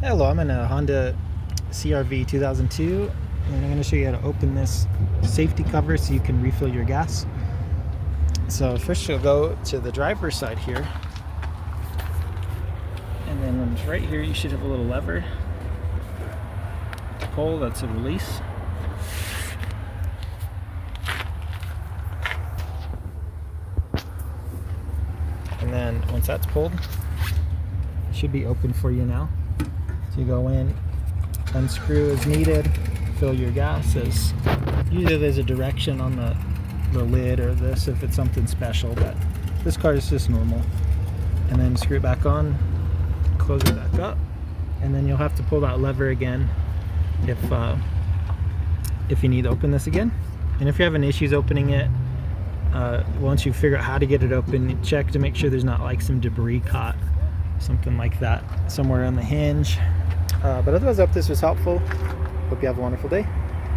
Hello, I'm in a Honda CR-V 2002 and I'm going to show you how to open this safety cover so you can refill your gas. So first you'll go to the driver's side here, and then when it's right here you should have a little lever to pull. That's a release. And then once that's pulled, it should be open for you now. So you go in, unscrew as needed, fill your gas. Usually there's a direction on the lid or this if it's something special, but this car is just normal. And then screw it back on, close it back up, and then you'll have to pull that lever again if you need to open this again. And if you're having issues opening it, once you figure out how to get it open, check to make sure there's not like some debris caught, something like that, somewhere on the hinge. But otherwise, I hope this was helpful. Hope you have a wonderful day.